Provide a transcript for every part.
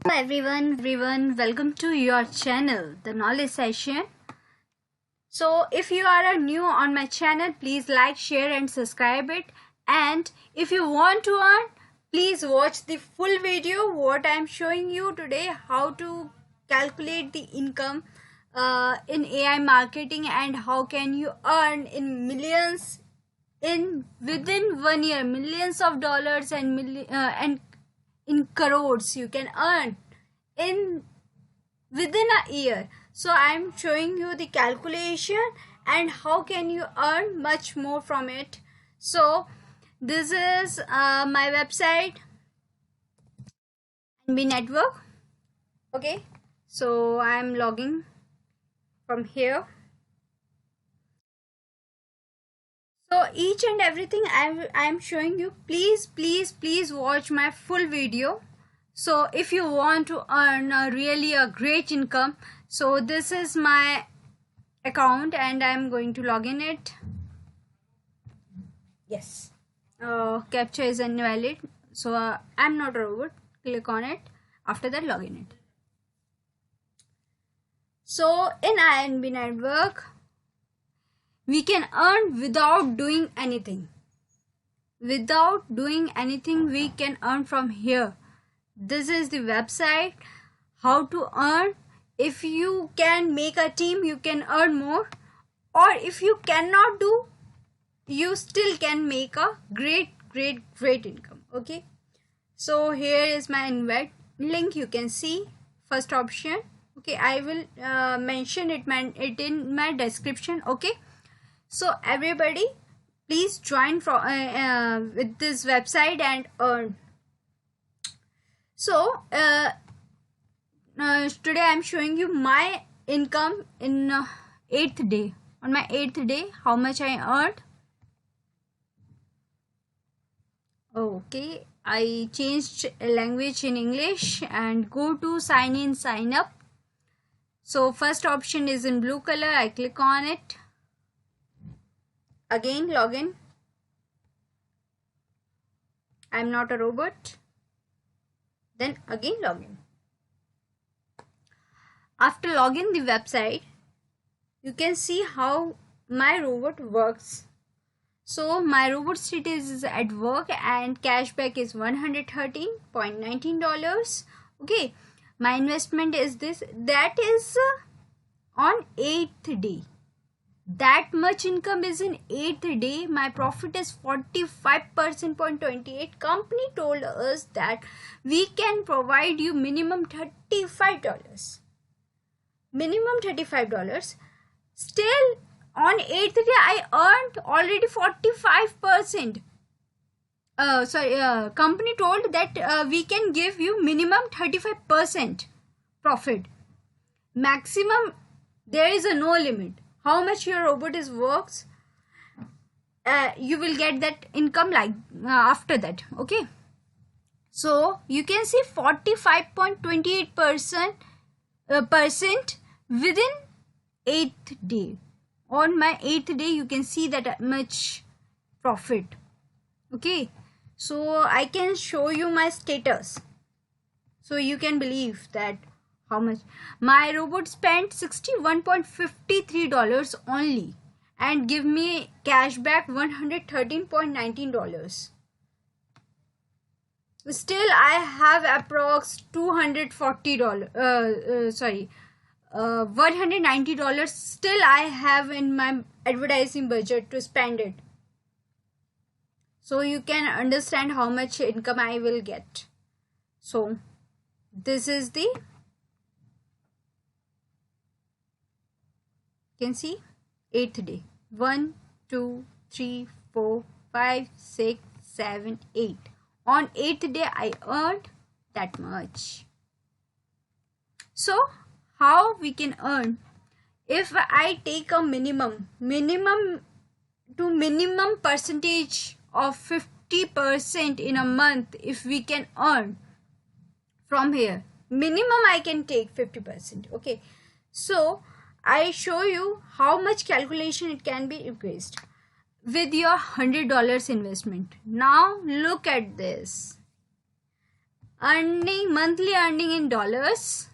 Hello everyone, welcome to your channel, The Knowledge Session. So if you are new on my channel, please like, share and subscribe it. And if you want to earn, please watch the full video what I am showing you today, how to calculate the income in AI marketing and how can you earn in millions in within 1 year, millions of dollars and in crores you can earn in within a year. So I am showing you the calculation and how can you earn much more from it. So this is my website NB Network. Okay, so I am logging from here. So each and everything I am showing you, please watch my full video. So if you want to earn really a great income, so this is my account and I'm going to log in it. Yes, captcha is invalid, so I'm not a robot. Click on it. After that, log in it. So in INB Network, we can earn without doing anything. Without doing anything, we can earn from here. This is the website how to earn. If you can make a team, you can earn more, or if you cannot do, you still can make a great income. Okay, so here is my invite link. You can see first option. Okay, I will mention it in my description. Okay, so everybody please join with this website and earn. So today I am showing you my income in 8th day. On my 8th day, how much I earned. Okay, I changed language in English and go to sign in, sign up. So first option is in blue color. I click on it. Again, login. I'm not a robot. Then again login. After login the website, you can see how my robot works. So my robot status is at work and cashback is $113.19. Okay, my investment is this. That is on 8th day. That much income is in 8th day. My profit is 45%.28. Company told us that we can provide you minimum $35. Minimum $35. Still on 8th day I earned already 45%. Company told that we can give you minimum 35% profit. Maximum, there is a no limit. How much your robot is works, you will get that income like after that. Okay, so you can see 45.28% within 8th day. On my 8th day you can see that much profit. Okay, so I can show you my status so you can believe that how much. My robot spent $61.53 only and give me cashback $113.19. Still I have approx $240 $190 still I have in my advertising budget to spend it. So you can understand how much income I will get. So this is the, you can see 8th day. 1 2 3 4 5 6 7 8. On 8th day I earned that much. So how we can earn? If I take a minimum percentage of 50% in a month, if we can earn from here, minimum I can take 50%. Okay, so I show you how much calculation it can be increased with your $100 investment. Now look at this. earning, monthly earning in dollars.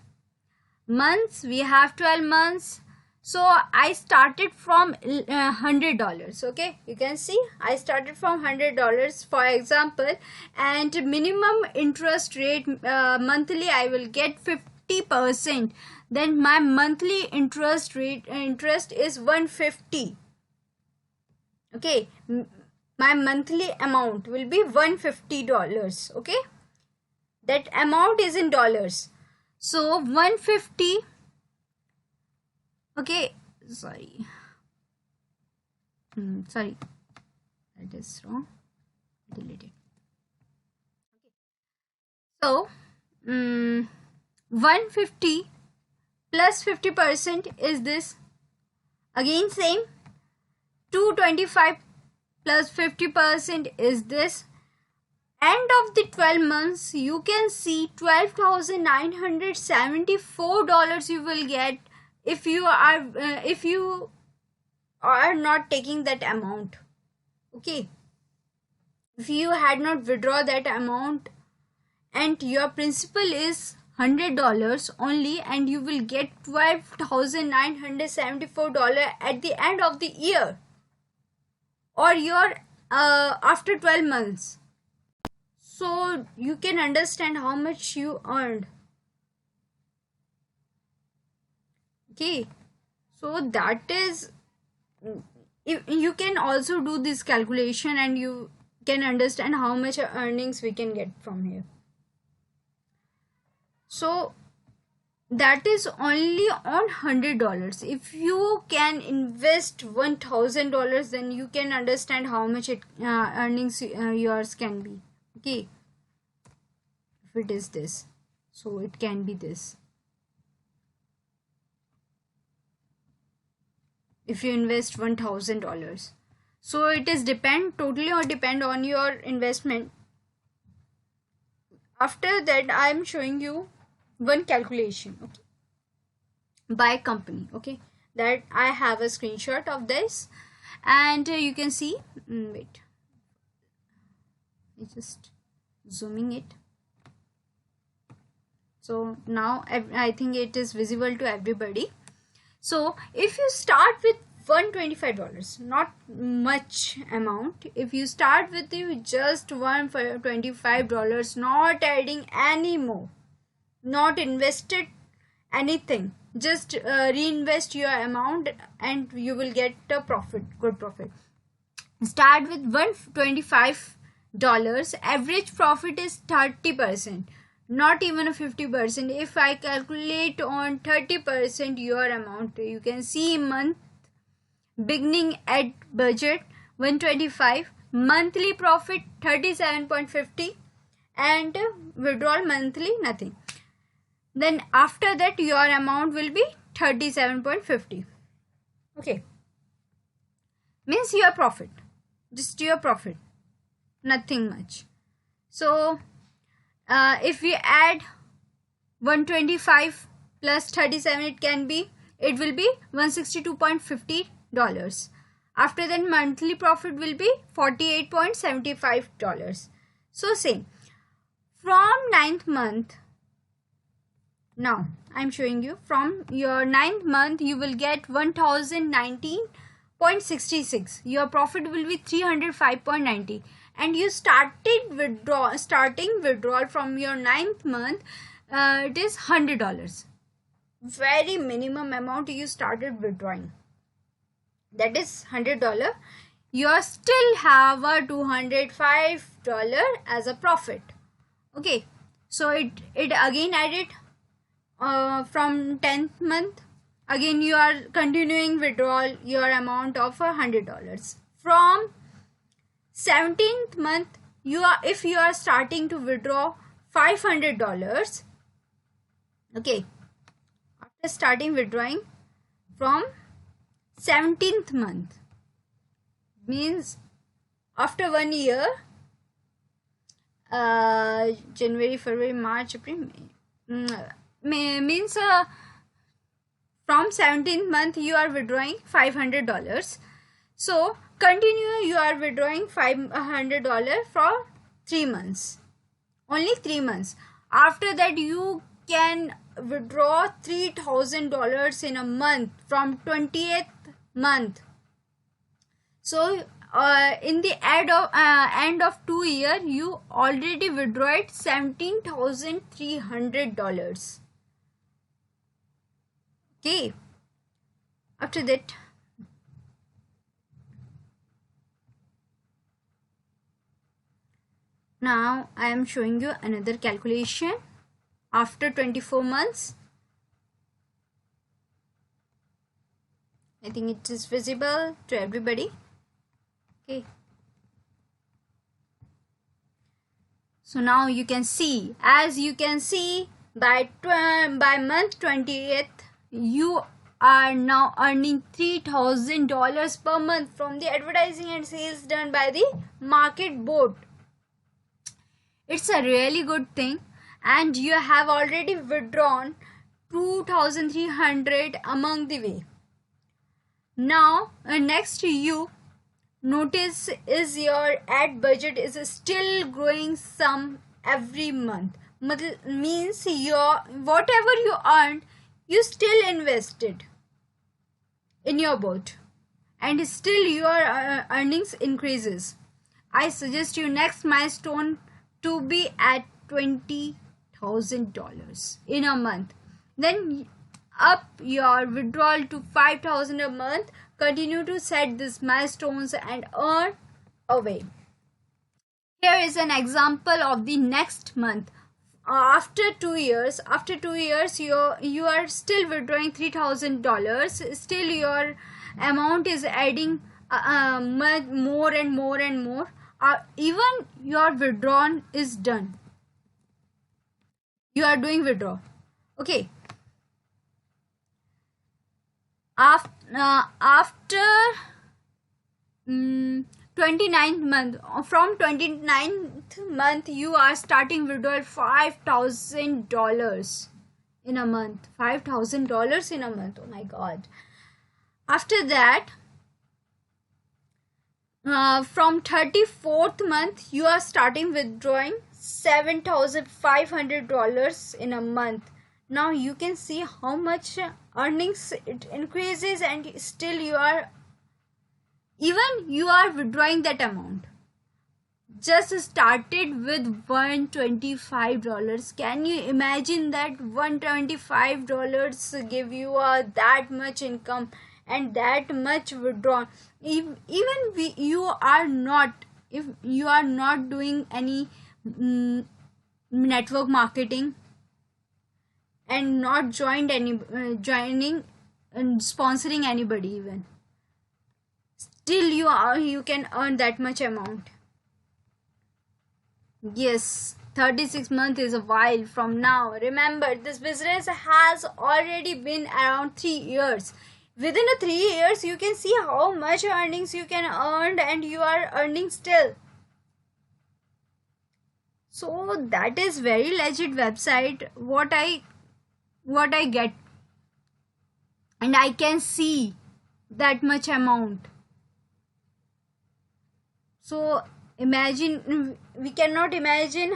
Months, we have 12 months. So I started from $100. Okay, you can see I started from $100 for example, and minimum interest rate monthly I will get 50%. Then my monthly interest is 150. Okay, my monthly amount will be $150. Okay, that amount is in dollars. So 150. Okay, sorry, that is wrong, delete it. Okay. So 150 plus 50% is this, again same. 225 plus 50% is this. End of the 12 months, you can see $12,974 you will get if you are not taking that amount. Okay, if you had not withdraw that amount and your principal is $100 only, and you will get $12,974 at the end of the year, or your after 12 months. So you can understand how much you earned. Okay, so that is, you can also do this calculation and you can understand how much earnings we can get from here. So that is only on $100. If you can invest $1,000, then you can understand how much earnings yours can be. Okay, if it is this, so it can be this. If you invest $1,000, so it is totally on your investment. After that, I am showing you one calculation, okay, by company. Okay, that I have a screenshot of this, and you can see. Wait, it's just zooming it. So now I think it is visible to everybody. So if you start with $125, not much amount, if you start with just $125, not adding any more, not invested anything, just reinvest your amount and you will get a profit, good profit. Start with $125, average profit is 30%, not even a 50%. If I calculate on 30% your amount, you can see month beginning at budget 125, monthly profit 37.50, and withdrawal monthly nothing. Then after that your amount will be 37.50. okay, means your profit, just your profit, nothing much. So if we add 125 plus 37, it will be $162.50. After that monthly profit will be $48.75. So same from 9th month. Now I am showing you from your 9th month you will get 1019.66. Your profit will be 305.90, and you starting withdrawal from your 9th month, it is $100. Very minimum amount you started withdrawing, that is $100. You still have a $205 as a profit. Okay, so it again added from 10th month, again you are continuing withdrawal your amount of $100. From 17th month, if you are starting to withdraw $500, okay, after starting withdrawing from 17th month, means after 1 year, January, February, March, April, May, means from 17th month you are withdrawing $500. So continue, you are withdrawing $500 for 3 months, only 3 months. After that you can withdraw $3,000 in a month from 20th month. So in the end of 2 years, you already withdrew $17,300. Okay. After that, now I am showing you another calculation after 24 months. I think it is visible to everybody. Okay. So now you can see, as you can see, by month 20th, you are now earning $3,000 per month from the advertising and sales done by the market board. It's a really good thing, and you have already withdrawn 2,300 among the way. Now next you notice is your ad budget is still growing some every month. Means your whatever you earned, you still invested in your boat, and still your earnings increases. I suggest you next milestone to be at $20,000 in a month. Then up your withdrawal to $5,000 a month. Continue to set these milestones and earn away. Here is an example of the next month. After 2 years, you are still withdrawing $3,000. Still your amount is adding more and more and more. Even your withdrawal is done. You are doing withdrawal. Okay. After 29th month, from 29th month, you are starting withdrawal $5,000 in a month. $5,000 in a month. Oh my God. After that, from 34th month, you are starting withdrawing $7,500 in a month. Now you can see how much earnings it increases, and still you are withdrawing that amount. Just started with $125. Can you imagine that $125 give you that much income and that much withdrawal? If you are not doing any network marketing and not joining and sponsoring anybody, even still you can earn that much amount. Yes, 36 months is a while from now. Remember, this business has already been around 3 years. Within 3 years, you can see how much earnings you can earn, and you are earning still. So that is very legit website. What I get, and I can see that much amount. So imagine, we cannot imagine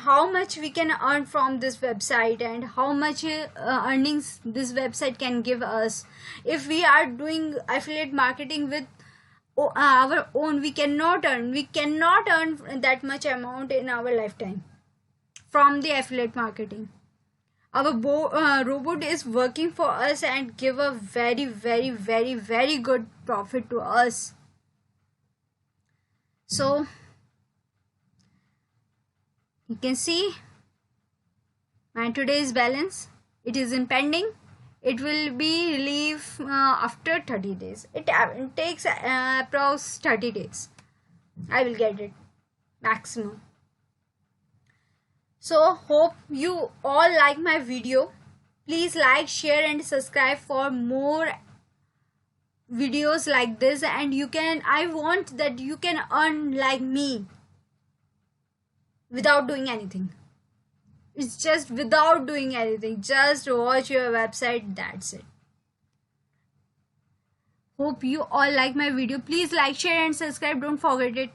how much we can earn from this website, and how much earnings this website can give us. If we are doing affiliate marketing with our own, we cannot earn that much amount in our lifetime from the affiliate marketing. Our robot is working for us and give a very, very, very, very good profit to us. So you can see my today's balance. It is in pending. It will be relieved after 30 days. It takes approx 30 days. I will get it maximum. So hope you all like my video. Please like, share and subscribe for more videos like this, and I want that you can earn like me without doing anything. It's just without doing anything. Just watch your website. That's it. Hope you all like my video. Please like, share and subscribe. Don't forget it.